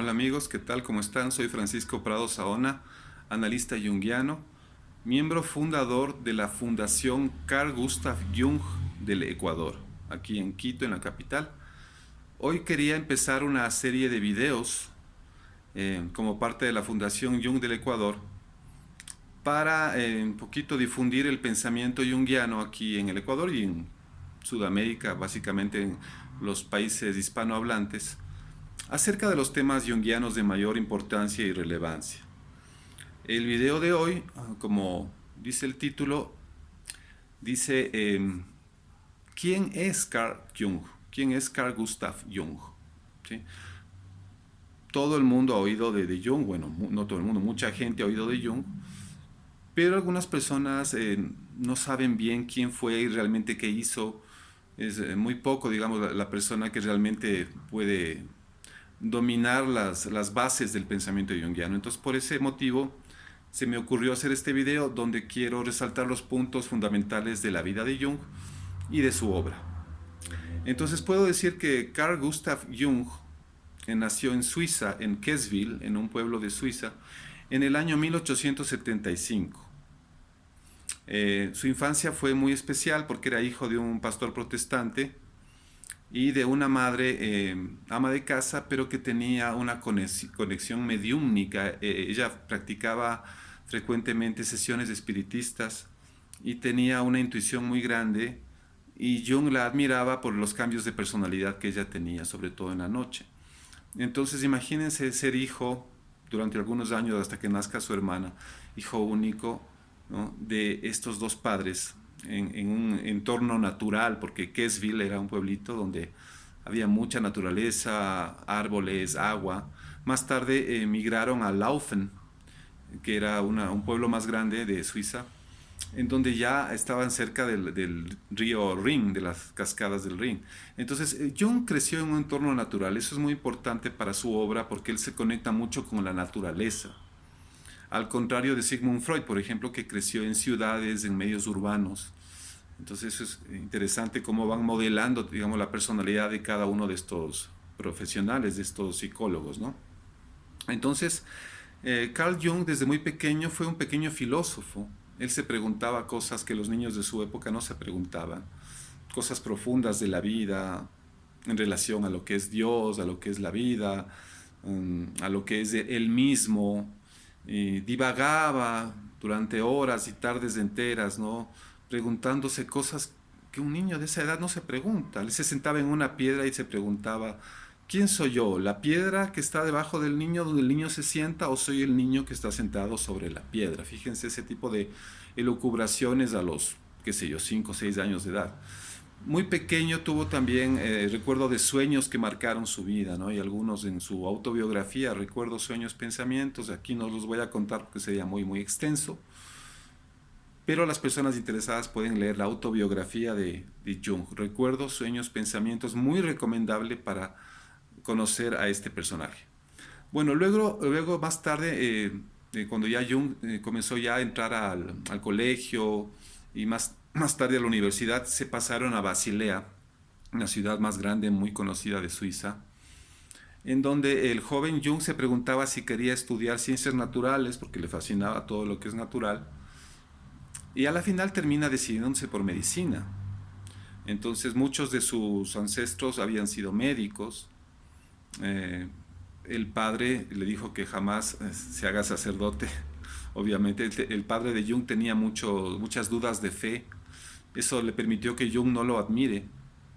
Hola amigos, ¿qué tal? ¿Cómo están? Soy Francisco Prado Saona, analista junguiano, miembro fundador de la Fundación Carl Gustav Jung del Ecuador, aquí en Quito, en la capital. Hoy quería empezar una serie de videos como parte de la Fundación Jung del Ecuador para un poquito difundir el pensamiento junguiano aquí en el Ecuador y en Sudamérica, básicamente en los países hispanohablantes, acerca de los temas junguianos de mayor importancia y relevancia. El video de hoy, como dice el título, dice ¿quién es Carl Jung? ¿Quién es Carl Gustav Jung? ¿Sí? Todo el mundo ha oído de Jung, bueno, no todo el mundo, mucha gente ha oído de Jung, pero algunas personas no saben bien quién fue y realmente qué hizo. Es muy poco, digamos, la persona que realmente puede dominar las bases del pensamiento junguiano. Entonces, por ese motivo, se me ocurrió hacer este video donde quiero resaltar los puntos fundamentales de la vida de Jung y de su obra. Entonces, puedo decir que Carl Gustav Jung nació en Suiza, en Kessville, en un pueblo de Suiza, en el año 1875. Su infancia fue muy especial porque era hijo de un pastor protestante y de una madre ama de casa, pero que tenía una conexión mediúmnica. Ella practicaba frecuentemente sesiones espiritistas y tenía una intuición muy grande, y Jung la admiraba por los cambios de personalidad que ella tenía, sobre todo en la noche. Entonces imagínense ser hijo durante algunos años hasta que nazca su hermana, hijo único, ¿no?, de estos dos padres en un entorno natural, porque Kessville era un pueblito donde había mucha naturaleza, árboles, agua. Más tarde emigraron a Laufen, que era un pueblo más grande de Suiza, en donde ya estaban cerca del río Rin, de las cascadas del Rin. Entonces, Jung creció en un entorno natural. Eso es muy importante para su obra porque él se conecta mucho con la naturaleza. Al contrario de Sigmund Freud, por ejemplo, que creció en ciudades, en medios urbanos. Entonces, eso es interesante cómo van modelando, digamos, la personalidad de cada uno de estos profesionales, de estos psicólogos, ¿no? Entonces, Carl Jung desde muy pequeño fue un pequeño filósofo. Él se preguntaba cosas que los niños de su época no se preguntaban, cosas profundas de la vida en relación a lo que es Dios, a lo que es la vida, a lo que es él mismo. Y divagaba durante horas y tardes enteras, ¿no?, preguntándose cosas que un niño de esa edad no se pregunta. Él se sentaba en una piedra y se preguntaba: ¿quién soy yo? ¿La piedra que está debajo del niño donde el niño se sienta, o soy el niño que está sentado sobre la piedra? Fíjense ese tipo de elucubraciones a los, qué sé yo, 5 o 6 años de edad. Muy pequeño tuvo también recuerdo de sueños que marcaron su vida, ¿no? Y algunos en su autobiografía, Recuerdos, Sueños, Pensamientos. Aquí no los voy a contar porque sería muy extenso, pero las personas interesadas pueden leer la autobiografía de Jung, Recuerdos, Sueños, Pensamientos, muy recomendable para conocer a este personaje. Bueno, luego más tarde, cuando ya Jung comenzó ya a entrar al colegio y más tarde a la universidad, se pasaron a Basilea, una ciudad más grande, muy conocida de Suiza, en donde el joven Jung se preguntaba si quería estudiar ciencias naturales, porque le fascinaba todo lo que es natural, y a la final termina decidiéndose por medicina. Entonces muchos de sus ancestros habían sido médicos. Eh, el padre le dijo que jamás se haga sacerdote. Obviamente el padre de Jung tenía muchas dudas de fe. Eso le permitió que Jung no lo admire,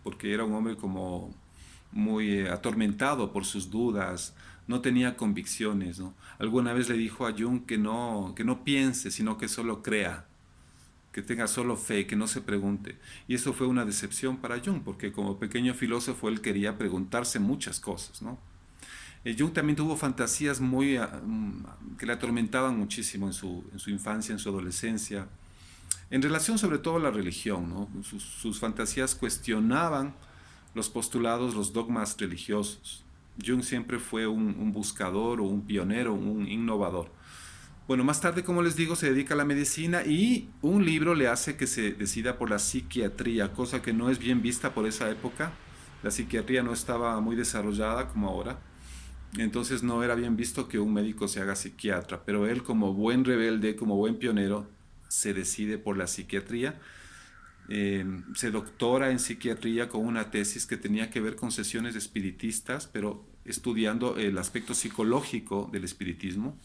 porque era un hombre como muy atormentado por sus dudas, no tenía convicciones, ¿no? Alguna vez le dijo a Jung que no piense, sino que solo crea, que tenga solo fe, que no se pregunte. Y eso fue una decepción para Jung, porque como pequeño filósofo él quería preguntarse muchas cosas, ¿no? Jung también tuvo fantasías que le atormentaban muchísimo en su infancia, en su adolescencia, en relación sobre todo a la religión, ¿no? Sus fantasías cuestionaban los postulados, los dogmas religiosos. Jung siempre fue un buscador o un pionero, un innovador. Bueno, más tarde, como les digo, se dedica a la medicina y un libro le hace que se decida por la psiquiatría, cosa que no es bien vista por esa época. La psiquiatría no estaba muy desarrollada como ahora. Entonces no era bien visto que un médico se haga psiquiatra, pero él como buen rebelde, como buen pionero, se decide por la psiquiatría. Se doctora en psiquiatría con una tesis que tenía que ver con sesiones espiritistas, pero estudiando el aspecto psicológico del espiritismo.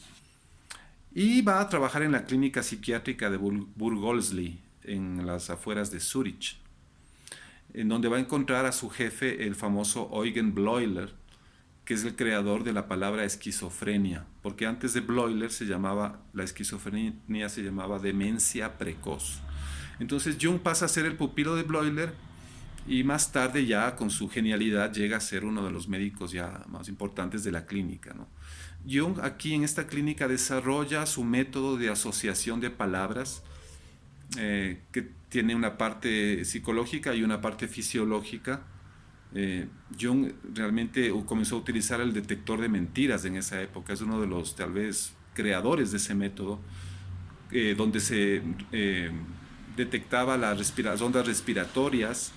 Y va a trabajar en la clínica psiquiátrica de Burgolsli, en las afueras de Zurich, en donde va a encontrar a su jefe, el famoso Eugen Bleuler, que es el creador de la palabra esquizofrenia, porque antes de Bleuler la esquizofrenia se llamaba demencia precoz. Entonces Jung pasa a ser el pupilo de Bleuler y más tarde ya con su genialidad llega a ser uno de los médicos ya más importantes de la clínica, ¿no? Jung aquí en esta clínica desarrolla su método de asociación de palabras, que tiene una parte psicológica y una parte fisiológica. Jung realmente comenzó a utilizar el detector de mentiras en esa época, es uno de los tal vez creadores de ese método, donde se detectaba las ondas respiratorias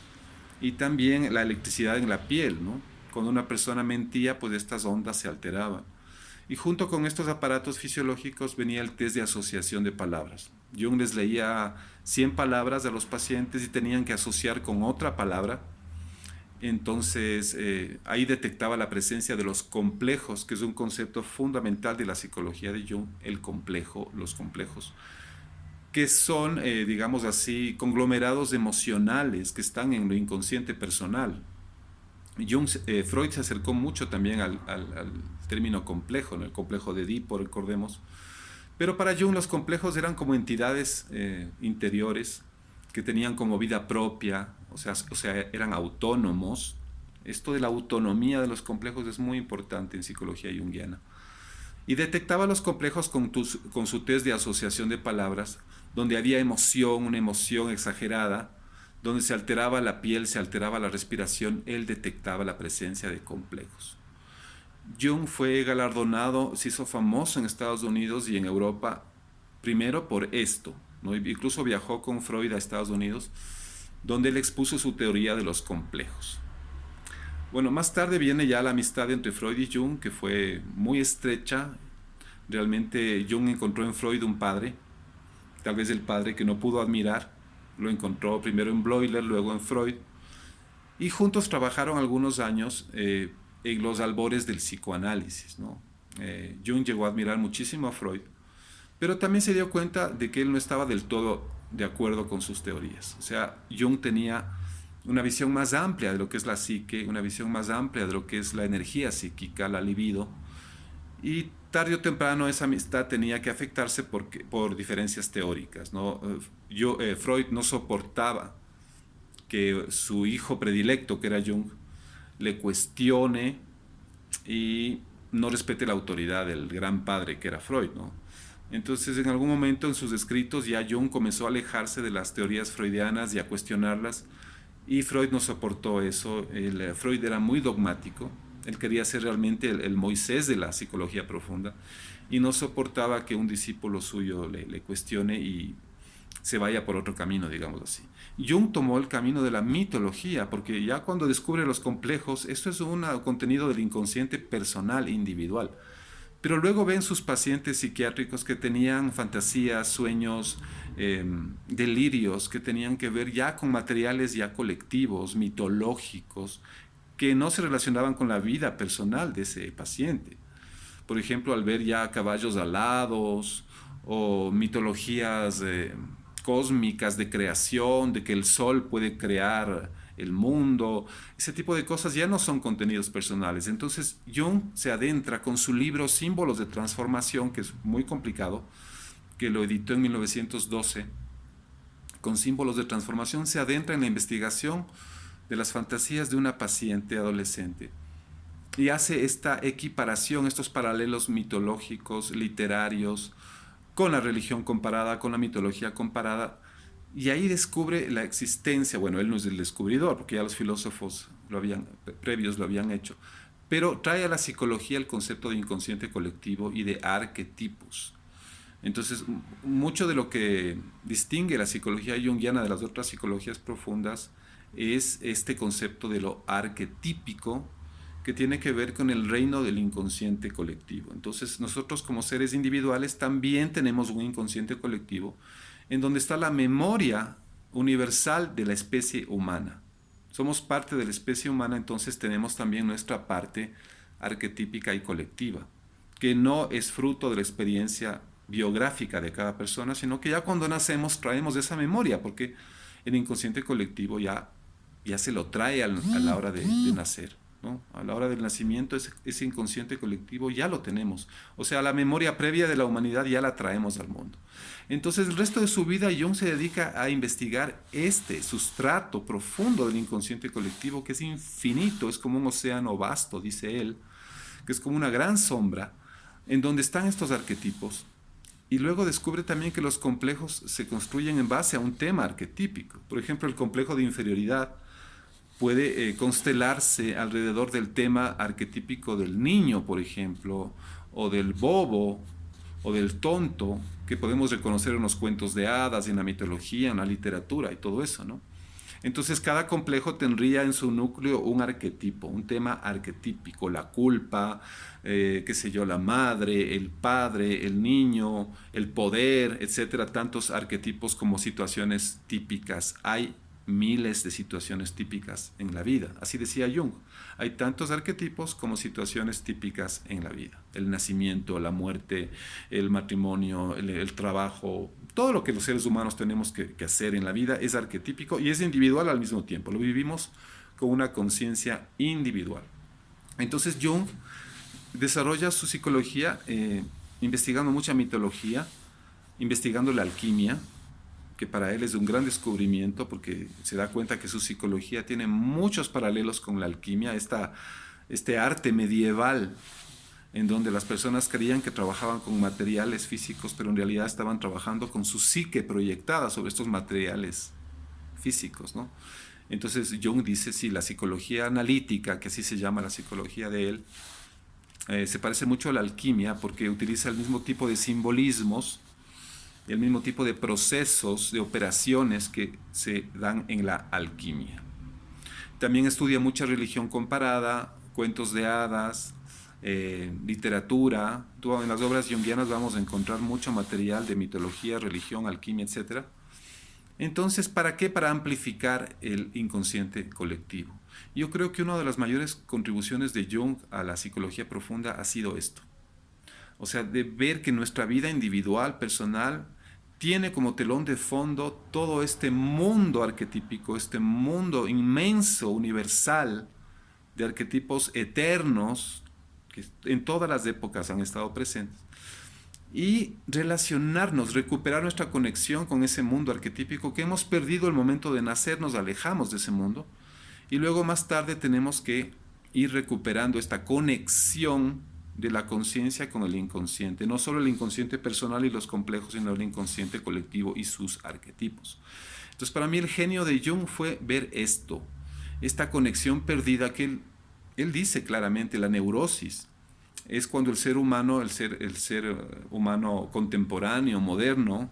y también la electricidad en la piel, ¿no? Cuando una persona mentía, pues estas ondas se alteraban. Y junto con estos aparatos fisiológicos venía el test de asociación de palabras. Jung les leía 100 palabras a los pacientes y tenían que asociar con otra palabra. Entonces ahí detectaba la presencia de los complejos, que es un concepto fundamental de la psicología de Jung, el complejo, los complejos, que son, digamos así, conglomerados emocionales que están en lo inconsciente personal. Freud se acercó mucho también al término complejo, ¿no? El complejo de Edipo, recordemos. Pero para Jung los complejos eran como entidades interiores que tenían como vida propia, o sea, eran autónomos. Esto de la autonomía de los complejos es muy importante en psicología junguiana. Y detectaba los complejos con su test de asociación de palabras, donde había emoción, una emoción exagerada, donde se alteraba la piel, se alteraba la respiración, él detectaba la presencia de complejos. Jung fue galardonado, se hizo famoso en Estados Unidos y en Europa, primero por esto, ¿no? Incluso viajó con Freud a Estados Unidos, donde él expuso su teoría de los complejos. Bueno, más tarde viene ya la amistad entre Freud y Jung, que fue muy estrecha. Realmente Jung encontró en Freud un padre, tal vez el padre que no pudo admirar. Lo encontró primero en Bleuler, luego en Freud. Y juntos trabajaron algunos años en los albores del psicoanálisis, ¿no? Jung llegó a admirar muchísimo a Freud, pero también se dio cuenta de que él no estaba del todo de acuerdo con sus teorías. O sea, Jung tenía una visión más amplia de lo que es la psique, una visión más amplia de lo que es la energía psíquica, la libido, y tarde o temprano esa amistad tenía que afectarse por diferencias teóricas, ¿no? Freud no soportaba que su hijo predilecto, que era Jung, le cuestione y no respete la autoridad del gran padre que era Freud, ¿no? Entonces, en algún momento en sus escritos ya Jung comenzó a alejarse de las teorías freudianas y a cuestionarlas, y Freud no soportó eso. Freud era muy dogmático, él quería ser realmente el Moisés de la psicología profunda, y no soportaba que un discípulo suyo le cuestione y se vaya por otro camino, digamos así. Jung tomó el camino de la mitología, porque ya cuando descubre los complejos, esto es un contenido del inconsciente personal, individual. Pero luego ven sus pacientes psiquiátricos que tenían fantasías, sueños, delirios, que tenían que ver ya con materiales ya colectivos, mitológicos, que no se relacionaban con la vida personal de ese paciente. Por ejemplo, al ver ya caballos alados o mitologías cósmicas de creación, de que el sol puede crear el mundo, ese tipo de cosas ya no son contenidos personales. Entonces Jung se adentra con su libro Símbolos de Transformación, que es muy complicado, que lo editó en 1912, con Símbolos de Transformación, se adentra en la investigación de las fantasías de una paciente adolescente y hace esta equiparación, estos paralelos mitológicos, literarios, con la religión comparada, con la mitología comparada, y ahí descubre la existencia. Bueno, él no es el descubridor, porque ya los filósofos previos lo habían hecho, pero trae a la psicología el concepto de inconsciente colectivo y de arquetipos. Entonces, mucho de lo que distingue la psicología junguiana de las otras psicologías profundas es este concepto de lo arquetípico, que tiene que ver con el reino del inconsciente colectivo. Entonces, nosotros como seres individuales también tenemos un inconsciente colectivo en donde está la memoria universal de la especie humana. Somos parte de la especie humana, entonces tenemos también nuestra parte arquetípica y colectiva, que no es fruto de la experiencia biográfica de cada persona, sino que ya cuando nacemos traemos esa memoria, porque el inconsciente colectivo ya se lo trae a la hora de nacer, ¿no? A la hora del nacimiento ese inconsciente colectivo ya lo tenemos. O sea, la memoria previa de la humanidad ya la traemos al mundo. Entonces, el resto de su vida Jung se dedica a investigar este sustrato profundo del inconsciente colectivo, que es infinito, es como un océano vasto, dice él, que es como una gran sombra, en donde están estos arquetipos. Y luego descubre también que los complejos se construyen en base a un tema arquetípico. Por ejemplo, el complejo de inferioridad puede constelarse alrededor del tema arquetípico del niño, por ejemplo, o del bobo, o del tonto, que podemos reconocer en los cuentos de hadas, en la mitología, en la literatura y todo eso, ¿no? Entonces cada complejo tendría en su núcleo un arquetipo, un tema arquetípico, la culpa, qué sé yo, la madre, el padre, el niño, el poder, etcétera, tantos arquetipos como situaciones típicas. Hay miles de situaciones típicas en la vida, así decía Jung. Hay tantos arquetipos como situaciones típicas en la vida. El nacimiento, la muerte, el matrimonio, el trabajo, todo lo que los seres humanos tenemos que hacer en la vida es arquetípico y es individual al mismo tiempo. Lo vivimos con una conciencia individual. Entonces Jung desarrolla su psicología investigando mucha mitología, investigando la alquimia, que para él es un gran descubrimiento porque se da cuenta que su psicología tiene muchos paralelos con la alquimia, este arte medieval en donde las personas creían que trabajaban con materiales físicos, pero en realidad estaban trabajando con su psique proyectada sobre estos materiales físicos, ¿no? Entonces Jung dice, sí, la psicología analítica, que así se llama la psicología de él, se parece mucho a la alquimia porque utiliza el mismo tipo de simbolismos, el mismo tipo de procesos, de operaciones que se dan en la alquimia. También estudia mucha religión comparada, cuentos de hadas, literatura. En las obras junguianas vamos a encontrar mucho material de mitología, religión, alquimia, etc. Entonces, ¿para qué? Para amplificar el inconsciente colectivo. Yo creo que una de las mayores contribuciones de Jung a la psicología profunda ha sido esto. O sea, de ver que nuestra vida individual, personal, tiene como telón de fondo todo este mundo arquetípico, este mundo inmenso, universal, de arquetipos eternos, que en todas las épocas han estado presentes, y relacionarnos, recuperar nuestra conexión con ese mundo arquetípico que hemos perdido el momento de nacer, nos alejamos de ese mundo, y luego más tarde tenemos que ir recuperando esta conexión de la conciencia con el inconsciente, no solo el inconsciente personal y los complejos, sino el inconsciente colectivo y sus arquetipos. Entonces, para mí el genio de Jung fue ver esto, esta conexión perdida que él dice claramente, la neurosis, es cuando el ser humano, el ser humano contemporáneo, moderno,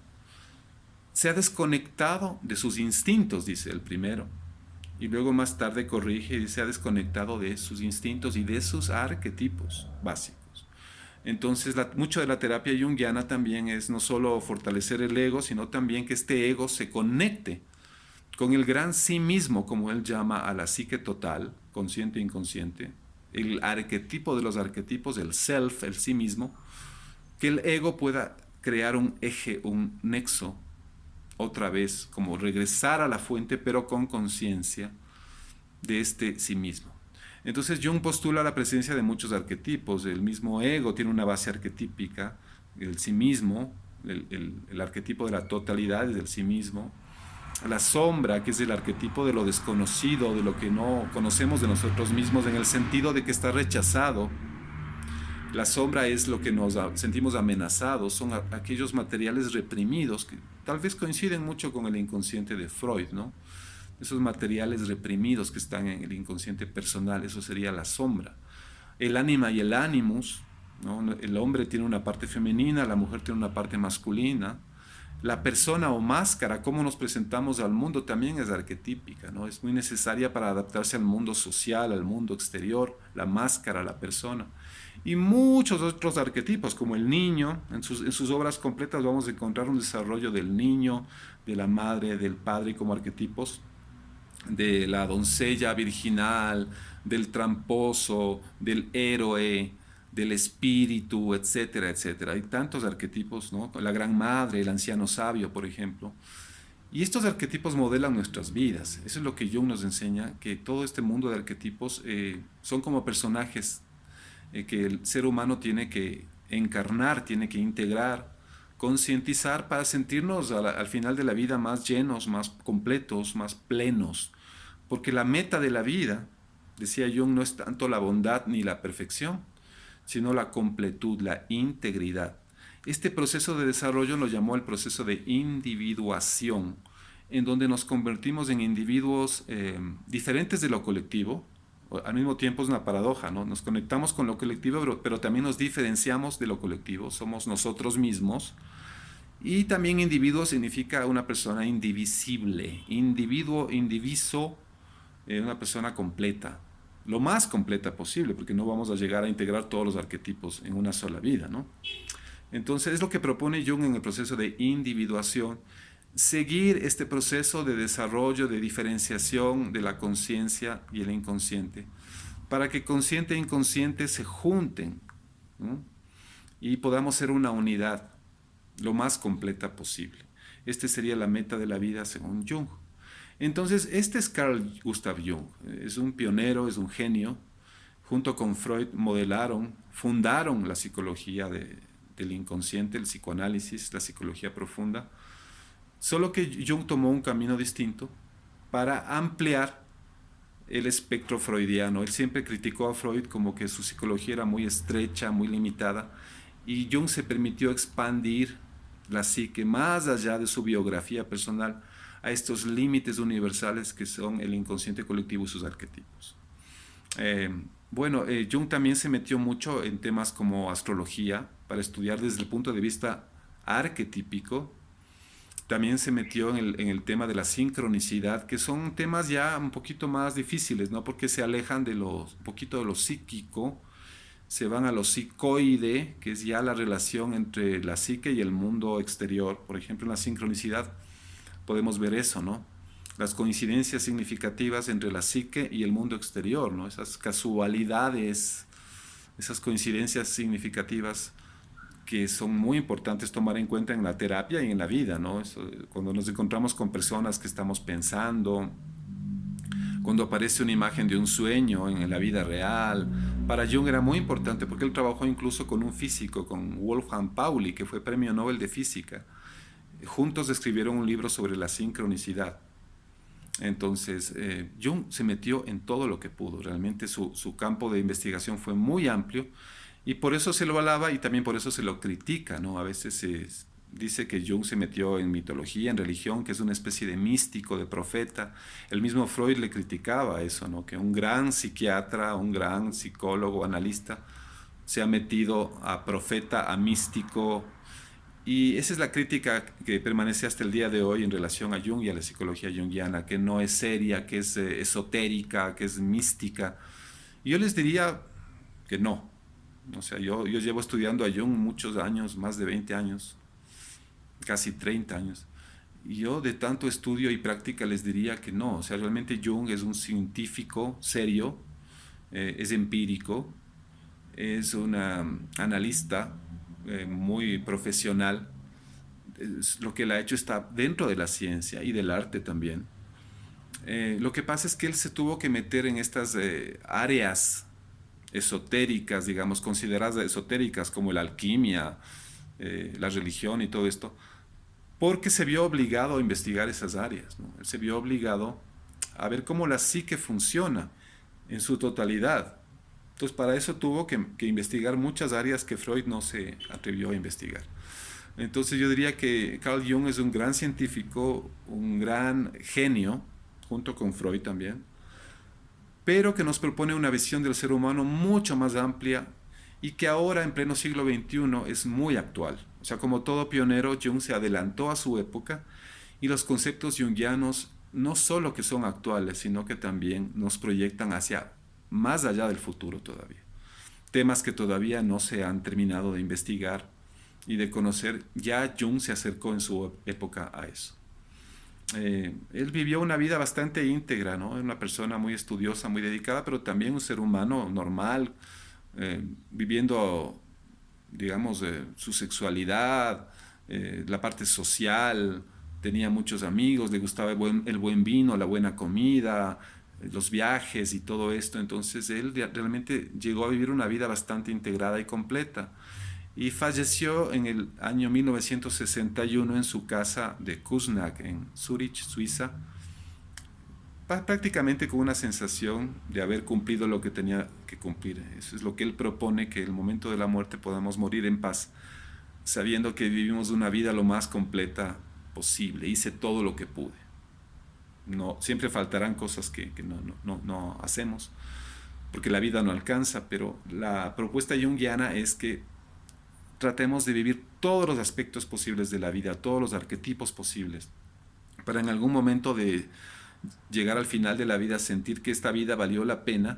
se ha desconectado de sus instintos, dice el primero, y luego más tarde corrige y se ha desconectado de sus instintos y de sus arquetipos básicos. Entonces, mucho de la terapia junguiana también es no solo fortalecer el ego, sino también que este ego se conecte con el gran sí mismo, como él llama a la psique total, consciente e inconsciente, el arquetipo de los arquetipos, el self, el sí mismo, que el ego pueda crear un eje, un nexo, otra vez, como regresar a la fuente, pero con conciencia de este sí mismo. Entonces Jung postula la presencia de muchos arquetipos. El mismo ego tiene una base arquetípica, el sí mismo, el arquetipo de la totalidad es del sí mismo. La sombra, que es el arquetipo de lo desconocido, de lo que no conocemos de nosotros mismos, en el sentido de que está rechazado. La sombra es lo que nos sentimos amenazados, son aquellos materiales reprimidos que tal vez coinciden mucho con el inconsciente de Freud, ¿no? Esos materiales reprimidos que están en el inconsciente personal, eso sería la sombra. El ánima y el ánimus, ¿no? El hombre tiene una parte femenina, la mujer tiene una parte masculina. La persona o máscara, cómo nos presentamos al mundo, también es arquetípica, ¿no? Es muy necesaria para adaptarse al mundo social, al mundo exterior, la máscara, la persona. Y muchos otros arquetipos, como el niño, en sus obras completas vamos a encontrar un desarrollo del niño, de la madre, del padre como arquetipos, de la doncella virginal, del tramposo, del héroe, del espíritu, etcétera, etcétera. Hay tantos arquetipos, ¿no? La gran madre, el anciano sabio, por ejemplo. Y estos arquetipos modelan nuestras vidas. Eso es lo que Jung nos enseña, que todo este mundo de arquetipos son como personajes que el ser humano tiene que encarnar, tiene que integrar, concientizar para sentirnos al final de la vida más llenos, más completos, más plenos. Porque la meta de la vida, decía Jung, no es tanto la bondad ni la perfección, sino la completud, la integridad. Este proceso de desarrollo lo llamó el proceso de individuación, en donde nos convertimos en individuos diferentes de lo colectivo. Al mismo tiempo es una paradoja, ¿no? Nos conectamos con lo colectivo, pero también nos diferenciamos de lo colectivo, somos nosotros mismos. Y también individuo significa una persona indivisible, individuo, indiviso, una persona completa, lo más completa posible, porque no vamos a llegar a integrar todos los arquetipos en una sola vida, ¿no? Entonces es lo que propone Jung en el proceso de individuación, seguir este proceso de desarrollo, de diferenciación de la conciencia y el inconsciente, para que consciente e inconsciente se junten, ¿no? Y podamos ser una unidad lo más completa posible. Esta sería la meta de la vida según Jung. Entonces, este es Carl Gustav Jung, es un pionero, es un genio. Junto con Freud fundaron la psicología del inconsciente, el psicoanálisis, la psicología profunda. Solo que Jung tomó un camino distinto para ampliar el espectro freudiano. Él siempre criticó a Freud como que su psicología era muy estrecha, muy limitada, y Jung se permitió expandir la psique más allá de su biografía personal a estos límites universales que son el inconsciente colectivo y sus arquetipos. Jung también se metió mucho en temas como astrología para estudiar desde el punto de vista arquetípico. También se metió en el tema de la sincronicidad, que son temas ya un poquito más difíciles, ¿no? Porque se alejan de un poquito de lo psíquico, se van a lo psicoide, que es ya la relación entre la psique y el mundo exterior. Por ejemplo, en la sincronicidad podemos ver eso, ¿no? Las coincidencias significativas entre la psique y el mundo exterior, ¿no? Esas casualidades, esas coincidencias significativas que son muy importantes tomar en cuenta en la terapia y en la vida, ¿no? Cuando nos encontramos con personas que estamos pensando, cuando aparece una imagen de un sueño en la vida real. Para Jung era muy importante porque él trabajó incluso con un físico, con Wolfgang Pauli, que fue premio Nobel de Física. Juntos escribieron un libro sobre la sincronicidad. Entonces, Jung se metió en todo lo que pudo. Realmente su campo de investigación fue muy amplio y por eso se lo alaba y también por eso se lo critica, ¿no? A veces se dice que Jung se metió en mitología, en religión, que es una especie de místico, de profeta. El mismo Freud le criticaba eso, ¿no? Que un gran psiquiatra, un gran psicólogo, analista, se ha metido a profeta, a místico. Y esa es la crítica que permanece hasta el día de hoy en relación a Jung y a la psicología junguiana, que no es seria, que es esotérica, que es mística. Y yo les diría que no. O sea, yo llevo estudiando a Jung muchos años, más de 20 años, casi 30 años. Y yo de tanto estudio y práctica les diría que no. O sea, realmente Jung es un científico serio, es empírico, es un analista muy profesional. Lo que él ha hecho está dentro de la ciencia y del arte también. Lo que pasa es que él se tuvo que meter en estas áreas esotéricas, digamos, consideradas esotéricas, como la alquimia, la religión y todo esto, porque se vio obligado a investigar esas áreas, ¿no? Él se vio obligado a ver cómo la psique funciona en su totalidad. Entonces, para eso tuvo que investigar muchas áreas que Freud no se atrevió a investigar. Entonces, yo diría que Carl Jung es un gran científico, un gran genio, junto con Freud también, pero que nos propone una visión del ser humano mucho más amplia y que ahora, en pleno siglo XXI, es muy actual. O sea, como todo pionero, Jung se adelantó a su época y los conceptos junguianos no solo que son actuales, sino que también nos proyectan hacia más allá del futuro todavía. Temas que todavía no se han terminado de investigar y de conocer, ya Jung se acercó en su época a eso. Él vivió una vida bastante íntegra, ¿no? Una persona muy estudiosa, muy dedicada, pero también un ser humano normal, viviendo, digamos, su sexualidad, la parte social, tenía muchos amigos, le gustaba el buen vino, la buena comida, los viajes y todo esto. Entonces él realmente llegó a vivir una vida bastante integrada y completa. Y falleció en el año 1961 en su casa de Kuznach, en Zurich, Suiza, prácticamente con una sensación de haber cumplido lo que tenía que cumplir. Eso es lo que él propone, que el momento de la muerte podamos morir en paz, sabiendo que vivimos una vida lo más completa posible. Hice todo lo que pude. No, siempre faltarán cosas que no hacemos, porque la vida no alcanza, pero la propuesta junguiana es que tratemos de vivir todos los aspectos posibles de la vida, todos los arquetipos posibles, para en algún momento de llegar al final de la vida sentir que esta vida valió la pena.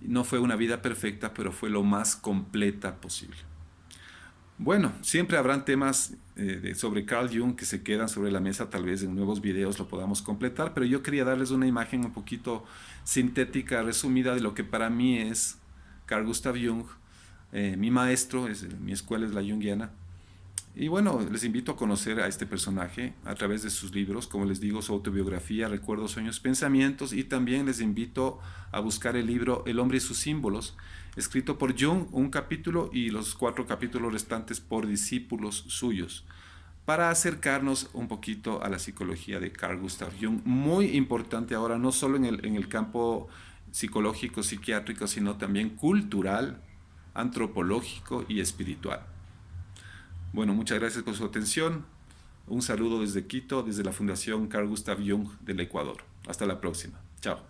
No fue una vida perfecta, pero fue lo más completa posible. Bueno, siempre habrán temas sobre Carl Jung que se quedan sobre la mesa, tal vez en nuevos videos lo podamos completar, pero yo quería darles una imagen un poquito sintética, resumida de lo que para mí es Carl Gustav Jung. Mi maestro, mi escuela es la Jungiana. Y bueno, les invito a conocer a este personaje a través de sus libros, como les digo, su autobiografía, Recuerdos, Sueños, Pensamientos, y también les invito a buscar el libro El hombre y sus símbolos, escrito por Jung, un capítulo, y los 4 capítulos restantes por discípulos suyos, para acercarnos un poquito a la psicología de Carl Gustav Jung, muy importante ahora, no solo en el campo psicológico, psiquiátrico, sino también cultural, antropológico y espiritual. Bueno, muchas gracias por su atención. Un saludo desde Quito, desde la Fundación Carl Gustav Jung del Ecuador. Hasta la próxima. Chao.